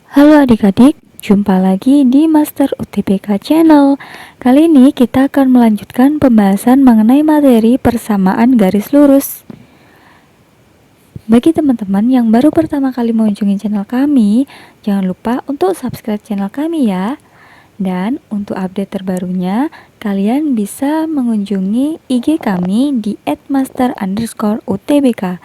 Halo adik-adik, jumpa lagi di Master UTBK Channel. Kali ini kita akan melanjutkan pembahasan mengenai materi persamaan garis lurus. Bagi teman-teman yang baru pertama kali mengunjungi channel kami, jangan lupa untuk subscribe channel kami ya. Dan untuk update terbarunya, kalian bisa mengunjungi IG kami di @master_utbk.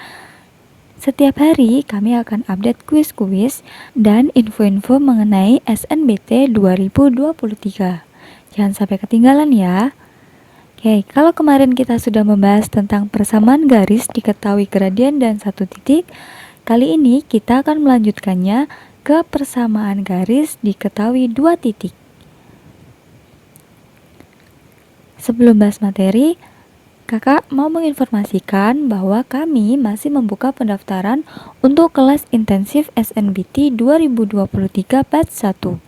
Setiap hari kami akan update kuis-kuis dan info-info mengenai SNBT 2023. Jangan sampai ketinggalan ya. Oke, kalau kemarin kita sudah membahas tentang persamaan garis diketahui gradien dan satu titik, kali ini kita akan melanjutkannya ke persamaan garis diketahui dua titik. Sebelum bahas materi, Kakak mau menginformasikan bahwa kami masih membuka pendaftaran untuk kelas intensif SNBT 2023 batch 1.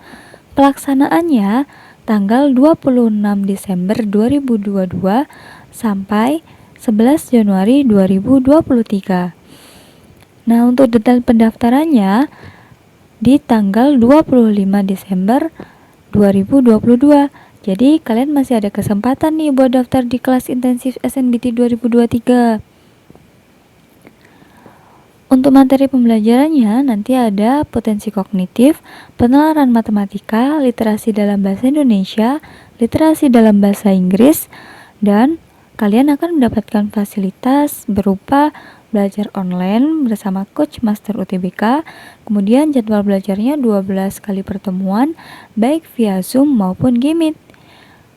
Pelaksanaannya tanggal 26 Desember 2022 sampai 11 Januari 2023. Nah, untuk detail pendaftarannya di tanggal 25 Desember 2022. Jadi kalian masih ada kesempatan nih buat daftar di kelas intensif SNBT 2023. Untuk materi pembelajarannya nanti ada potensi kognitif, penalaran matematika, literasi dalam bahasa Indonesia, literasi dalam bahasa Inggris, dan kalian akan mendapatkan fasilitas berupa belajar online bersama Coach Master UTBK. Kemudian jadwal belajarnya 12 kali pertemuan baik via Zoom maupun Gmeet.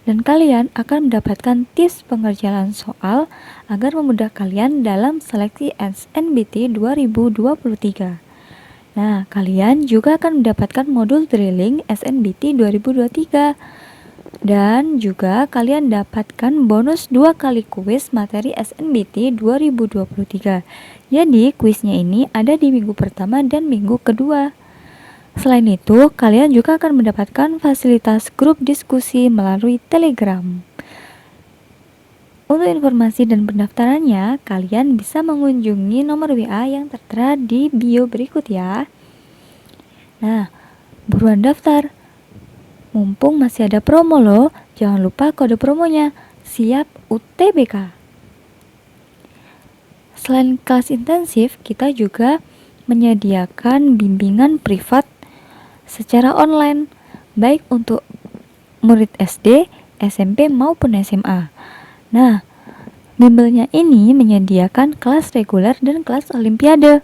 Dan kalian akan mendapatkan tips pengerjaan soal agar memudah kalian dalam seleksi SNBT 2023. Nah, kalian juga akan mendapatkan modul drilling SNBT 2023. Dan juga kalian dapatkan bonus 2 kali kuis materi SNBT 2023. Jadi, kuisnya ini ada di minggu pertama dan minggu kedua. Selain itu, kalian juga akan mendapatkan fasilitas grup diskusi melalui Telegram. Untuk informasi dan pendaftarannya, kalian bisa mengunjungi nomor WA yang tertera di bio berikut ya. Nah, buruan daftar. Mumpung masih ada promo loh, jangan lupa kode promonya, siap UTBK. Selain kelas intensif, kita juga menyediakan bimbingan privat secara online, baik untuk murid SD, SMP maupun SMA. Nah, bimbelnya ini menyediakan kelas reguler dan kelas olimpiade.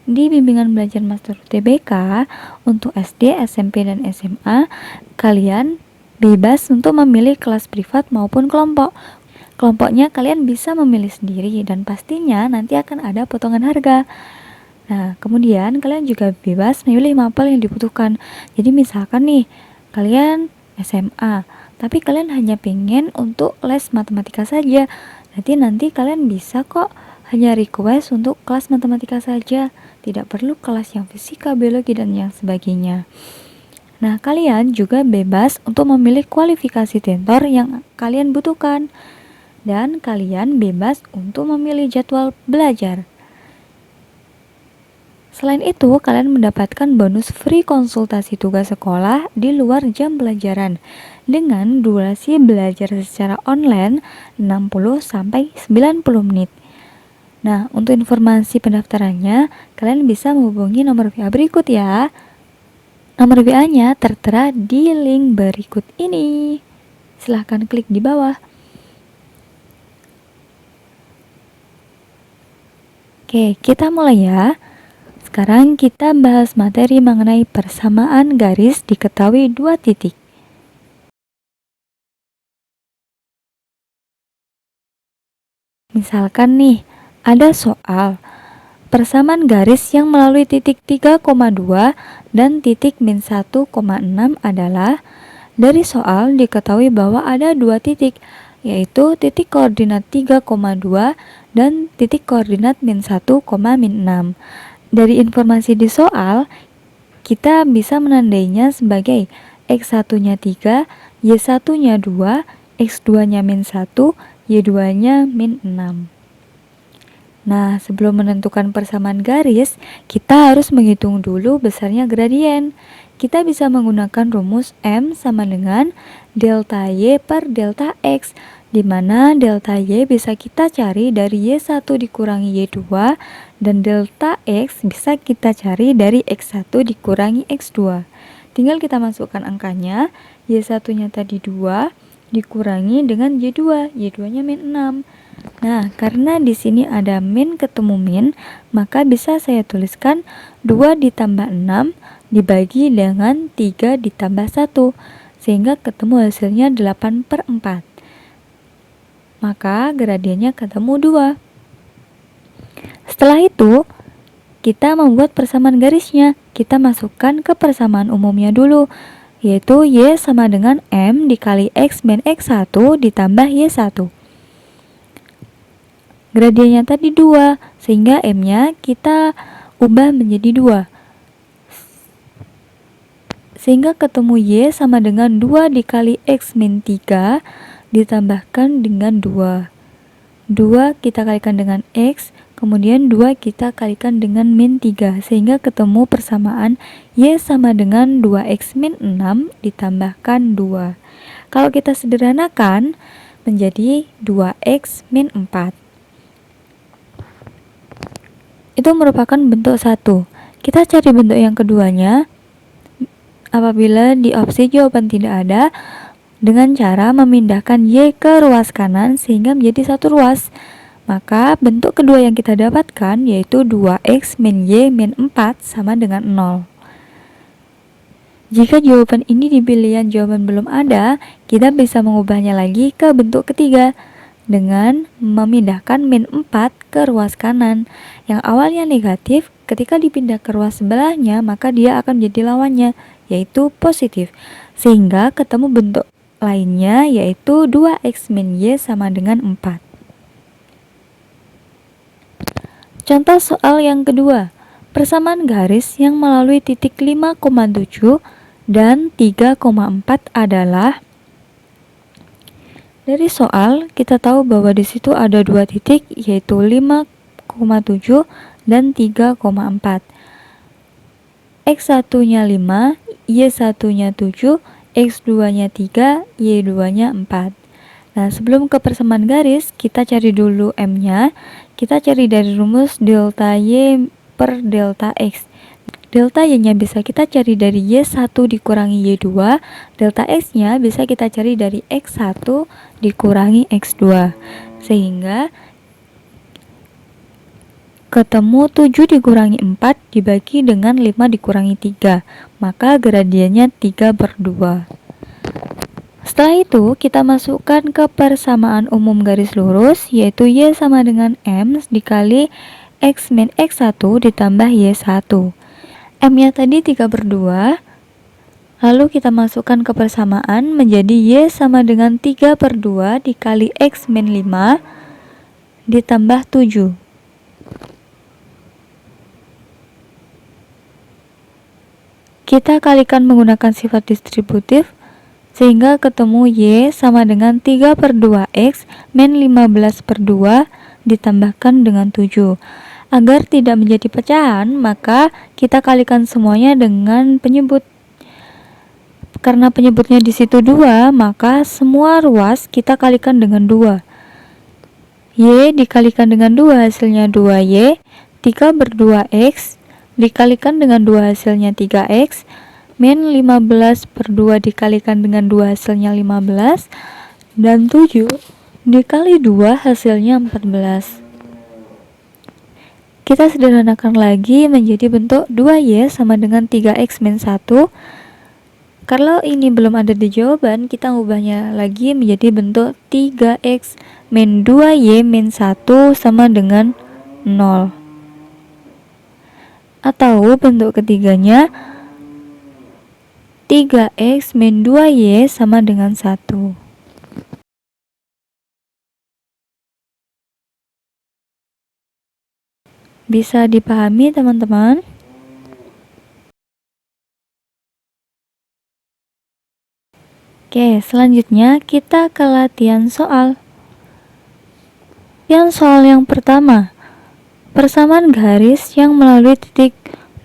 Di bimbingan belajar Master UTBK untuk SD, SMP, dan SMA, kalian bebas untuk memilih kelas privat maupun kelompok. Kelompoknya kalian bisa memilih sendiri dan pastinya nanti akan ada potongan harga. Nah, kemudian kalian juga bebas memilih mapel yang dibutuhkan. Jadi misalkan nih, kalian SMA, tapi kalian hanya pengen untuk les matematika saja. Nanti kalian bisa kok hanya request untuk kelas matematika saja. Tidak perlu kelas yang fisika, biologi, dan yang sebagainya. Nah, kalian juga bebas untuk memilih kualifikasi tentor yang kalian butuhkan. Dan kalian bebas untuk memilih jadwal belajar. Selain itu, kalian mendapatkan bonus free konsultasi tugas sekolah di luar jam pelajaran dengan durasi belajar secara online 60-90 menit. Nah, untuk informasi pendaftarannya, kalian bisa menghubungi nomor WA berikut ya. Nomor WA-nya tertera di link berikut ini. Silahkan klik di bawah. Oke, kita mulai ya. Sekarang kita bahas materi mengenai persamaan garis diketahui dua titik. Misalkan nih, ada soal persamaan garis yang melalui titik 3,2 dan titik min 1,6 adalah dari soal diketahui bahwa ada dua titik, yaitu titik koordinat 3,2 dan titik koordinat min 1,6. Dari informasi di soal, kita bisa menandainya sebagai X1-nya 3, Y1-nya 2, X2-nya min 1, Y2-nya min 6. Nah, sebelum menentukan persamaan garis, kita harus menghitung dulu besarnya gradien. Kita bisa menggunakan rumus M sama dengan delta Y per delta X, di mana delta Y bisa kita cari dari Y1 dikurangi Y2, dan delta X bisa kita cari dari X1 dikurangi X2. Tinggal kita masukkan angkanya, Y1-nya tadi 2, dikurangi dengan Y2, Y2-nya min 6. Nah, karena di sini ada min ketemu min, maka bisa saya tuliskan 2 ditambah 6 dibagi dengan 3 ditambah 1, sehingga ketemu hasilnya 8/4. Maka gradiennya ketemu 2. Setelah itu, kita membuat persamaan garisnya. Kita masukkan ke persamaan umumnya dulu, yaitu Y sama dengan M dikali X min X1 ditambah Y1. Gradiennya tadi 2, sehingga M-nya kita ubah menjadi 2. Sehingga ketemu Y sama dengan 2 dikali X min 3 ditambahkan dengan 2. 2 kita kalikan dengan X, kemudian 2 kita kalikan dengan min 3, sehingga ketemu persamaan Y sama dengan 2X min 6 ditambahkan 2. Kalau kita sederhanakan menjadi 2X min 4. Itu merupakan bentuk 1. Kita cari bentuk yang keduanya. Apabila di opsi jawaban tidak ada, dengan cara memindahkan Y ke ruas kanan sehingga menjadi satu ruas, maka bentuk kedua yang kita dapatkan yaitu 2X min Y min 4 sama dengan 0. Jika jawaban ini di pilihan jawaban belum ada, kita bisa mengubahnya lagi ke bentuk ketiga dengan memindahkan min 4 ke ruas kanan. Yang awalnya negatif, ketika dipindah ke ruas sebelahnya, maka dia akan menjadi lawannya, yaitu positif. Sehingga ketemu bentuk lainnya, yaitu 2X min Y sama dengan 4. Contoh soal yang kedua, persamaan garis yang melalui titik 5,7 dan 3,4 adalah. Dari soal, kita tahu bahwa di situ ada dua titik, yaitu 5,7 dan 3,4. X1-nya 5, Y1-nya 7, X2-nya 3, Y2-nya 4. Nah, sebelum ke persamaan garis, kita cari dulu M-nya. Kita cari dari rumus delta Y per delta X. Delta Y-nya bisa kita cari dari Y1 dikurangi Y2, delta X-nya bisa kita cari dari X1 dikurangi X2, sehingga ketemu 7 dikurangi 4 dibagi dengan 5 dikurangi 3, maka gradiennya 3/2. Setelah itu, kita masukkan ke persamaan umum garis lurus, yaitu Y sama dengan M dikali X min X1 ditambah Y1. M-nya tadi 3/2, lalu kita masukkan ke persamaan menjadi Y sama dengan 3/2 dikali X min 5 ditambah 7. Kita kalikan menggunakan sifat distributif, sehingga ketemu Y sama dengan 3/2X min 15/2 ditambahkan dengan 7. Agar tidak menjadi pecahan, maka kita kalikan semuanya dengan penyebut. Karena penyebutnya di situ 2, maka semua ruas kita kalikan dengan 2. Y dikalikan dengan 2 hasilnya 2Y, 3/2X dikalikan dengan 2 hasilnya 3X, min 15/2 dikalikan dengan 2 hasilnya 15, dan 7 dikali 2 hasilnya 14. Kita sederhanakan lagi menjadi bentuk 2Y sama dengan 3X min 1. Kalau ini belum ada di jawaban, kita ubahnya lagi menjadi bentuk 3X min 2Y min 1 sama dengan 0. Atau bentuk ketiganya 3X min 2Y sama dengan 1. Bisa dipahami teman-teman? Oke, selanjutnya kita ke latihan soal. Latihan soal yang pertama, Persamaan garis yang melalui titik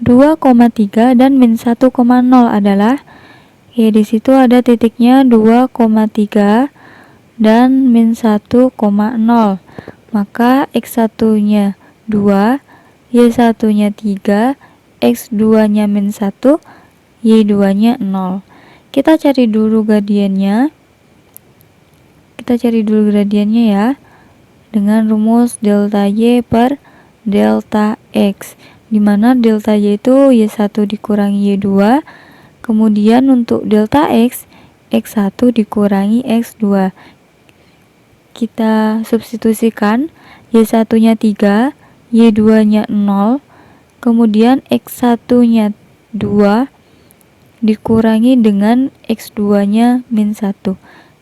2,3 dan min 1,0 adalah di situ ada titiknya 2,3 dan min 1,0. Maka X1-nya 2, Y1-nya 3, X2-nya min 1, Y2-nya 0. Kita cari dulu gradiennya. Ya. Dengan rumus delta Y per delta X, dimana delta Y itu Y1 dikurangi Y2. Kemudian untuk delta X, X1 dikurangi X2. Kita substitusikan, Y1-nya 3, Y2-nya 0. Kemudian X1-nya 2 dikurangi dengan X2-nya min 1.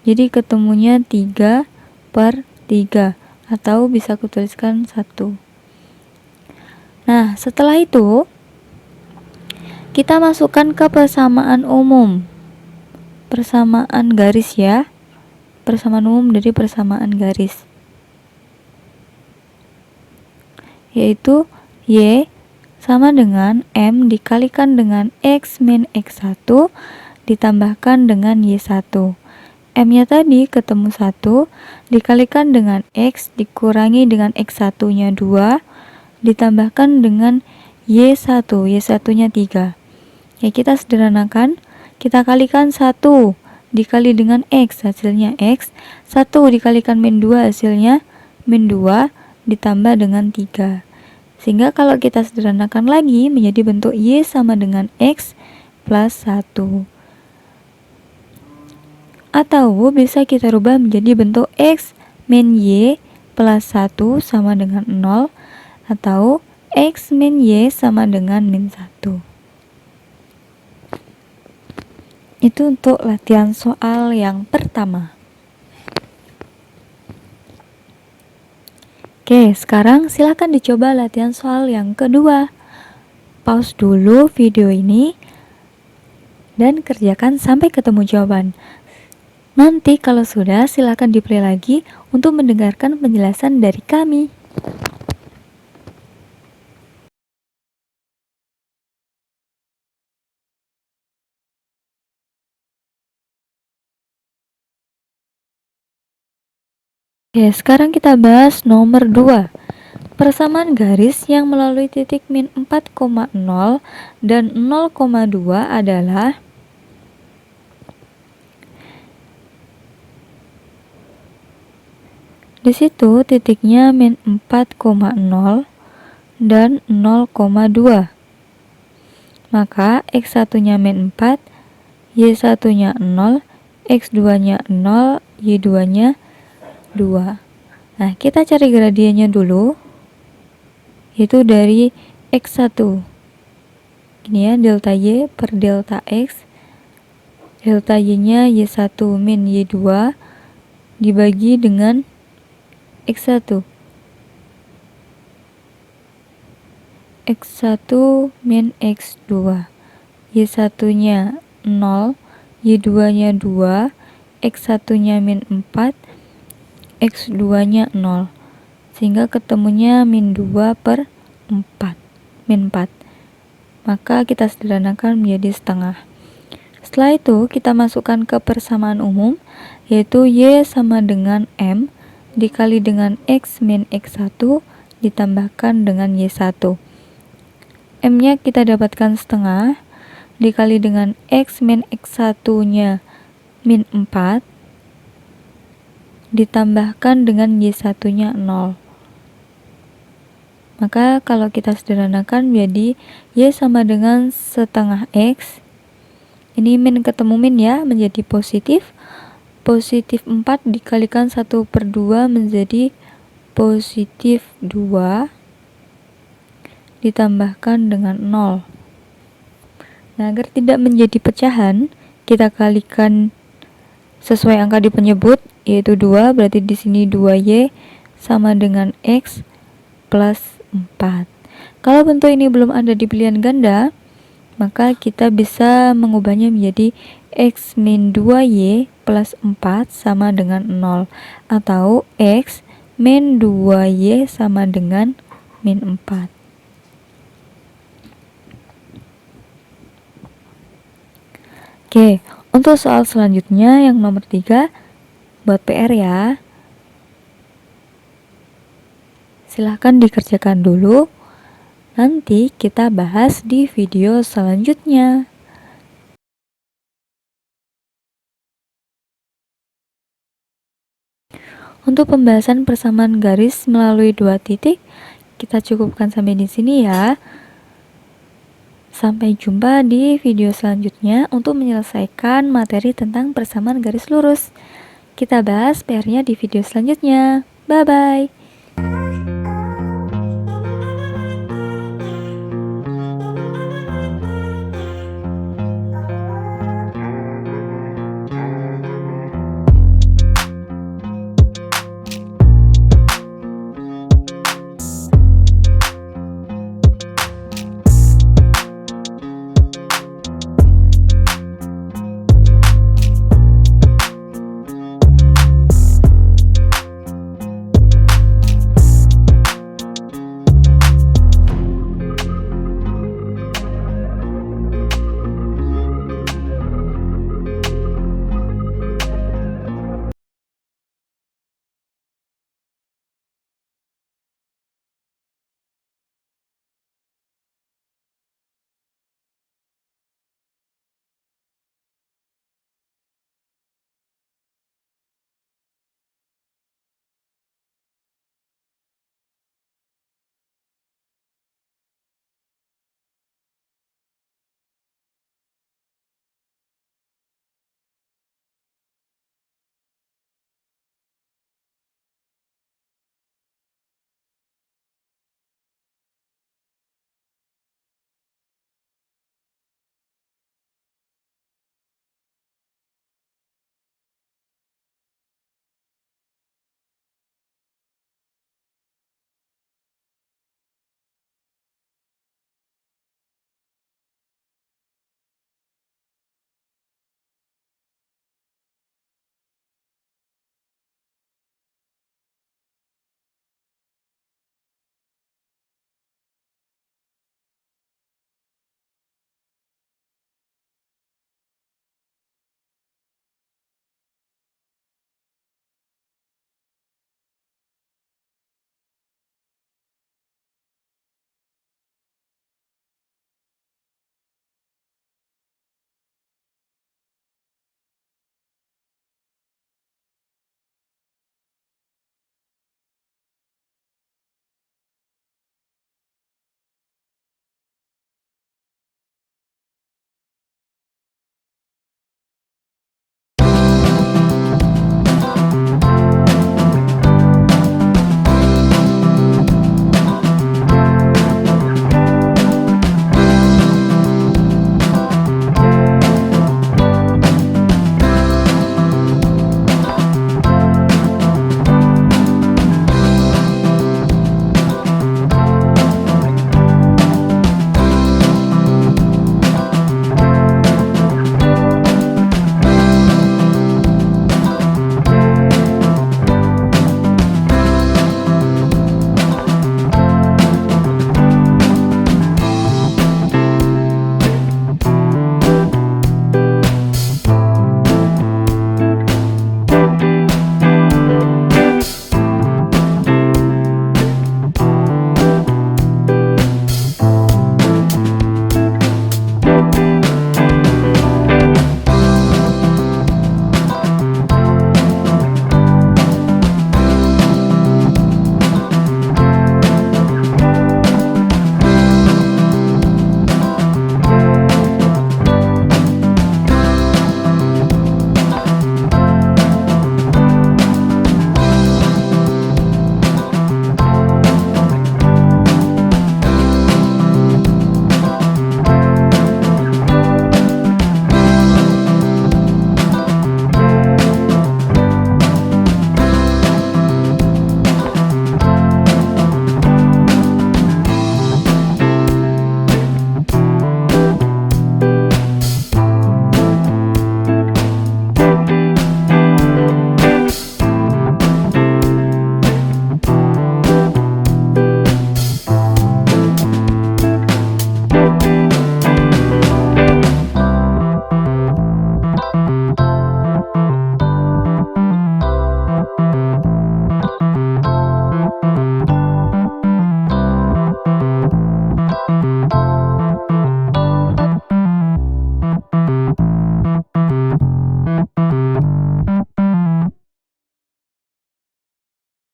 Jadi ketemunya 3 per 3, atau bisa kutuliskan 1. Nah, setelah itu kita masukkan ke persamaan umum. Persamaan garis ya. Persamaan umum dari persamaan garis. Yaitu Y sama dengan M dikalikan dengan X min X1 ditambahkan dengan Y1. M-nya tadi ketemu 1, dikalikan dengan X dikurangi dengan X1-nya 2, ditambahkan dengan Y1, Y1-nya 3. Ya, kita sederhanakan, kita kalikan 1 dikali dengan X, hasilnya X. 1 dikalikan min 2, hasilnya min 2, ditambah dengan 3. Sehingga kalau kita sederhanakan lagi, menjadi bentuk Y sama dengan X plus 1. Atau bisa kita rubah menjadi bentuk X min Y plus 1 sama dengan 0, atau X min Y sama dengan min 1. Itu untuk latihan soal yang pertama. Oke, sekarang silakan dicoba latihan soal yang kedua. Pause dulu video ini dan kerjakan sampai ketemu jawaban. Nanti kalau sudah, silakan di-play lagi untuk mendengarkan penjelasan dari kami. Oke, sekarang kita bahas nomor 2. Persamaan garis yang melalui titik min 4,0 dan 0,2 adalah di situ titiknya min 4,0 dan 0,2. Maka X1-nya min 4, Y1-nya 0, X2-nya 0, Y2-nya 2. Nah, kita cari gradiennya dulu, yaitu dari X1. Ini ya, delta Y per delta X. Delta Y-nya Y1 min Y2 dibagi dengan X1. X1 min X2. Y1-nya 0, Y2-nya 2, X1-nya min 4, X2-nya 0. Sehingga ketemunya min 2 per 4. Min 4. Maka kita sederhanakan menjadi setengah. Setelah itu kita masukkan ke persamaan umum, yaitu Y sama dengan M dikali dengan X min X1 ditambahkan dengan Y1. M-nya kita dapatkan setengah dikali dengan X min X1-nya min 4 ditambahkan dengan Y1-nya 0. Maka kalau kita sederhanakan menjadi Y sama dengan setengah X. Ini min ketemu min ya, menjadi positif. Positif 4 dikalikan 1/2 menjadi positif 2 ditambahkan dengan 0. Nah, agar tidak menjadi pecahan, kita kalikan sesuai angka di penyebut, yaitu 2, berarti di sini 2Y sama dengan X plus 4. Kalau bentuk ini belum ada di pilihan ganda, maka kita bisa mengubahnya menjadi X min 2Y plus 4 sama dengan 0, atau X min 2Y sama dengan min 4. Oke, untuk soal selanjutnya yang nomor 3, buat PR ya. Silahkan dikerjakan dulu, nanti kita bahas di video selanjutnya. Untuk pembahasan persamaan garis melalui 2 titik, kita cukupkan sampai di sini ya. Sampai jumpa di video selanjutnya untuk menyelesaikan materi tentang persamaan garis lurus. Kita bahas PR-nya di video selanjutnya. Bye-bye.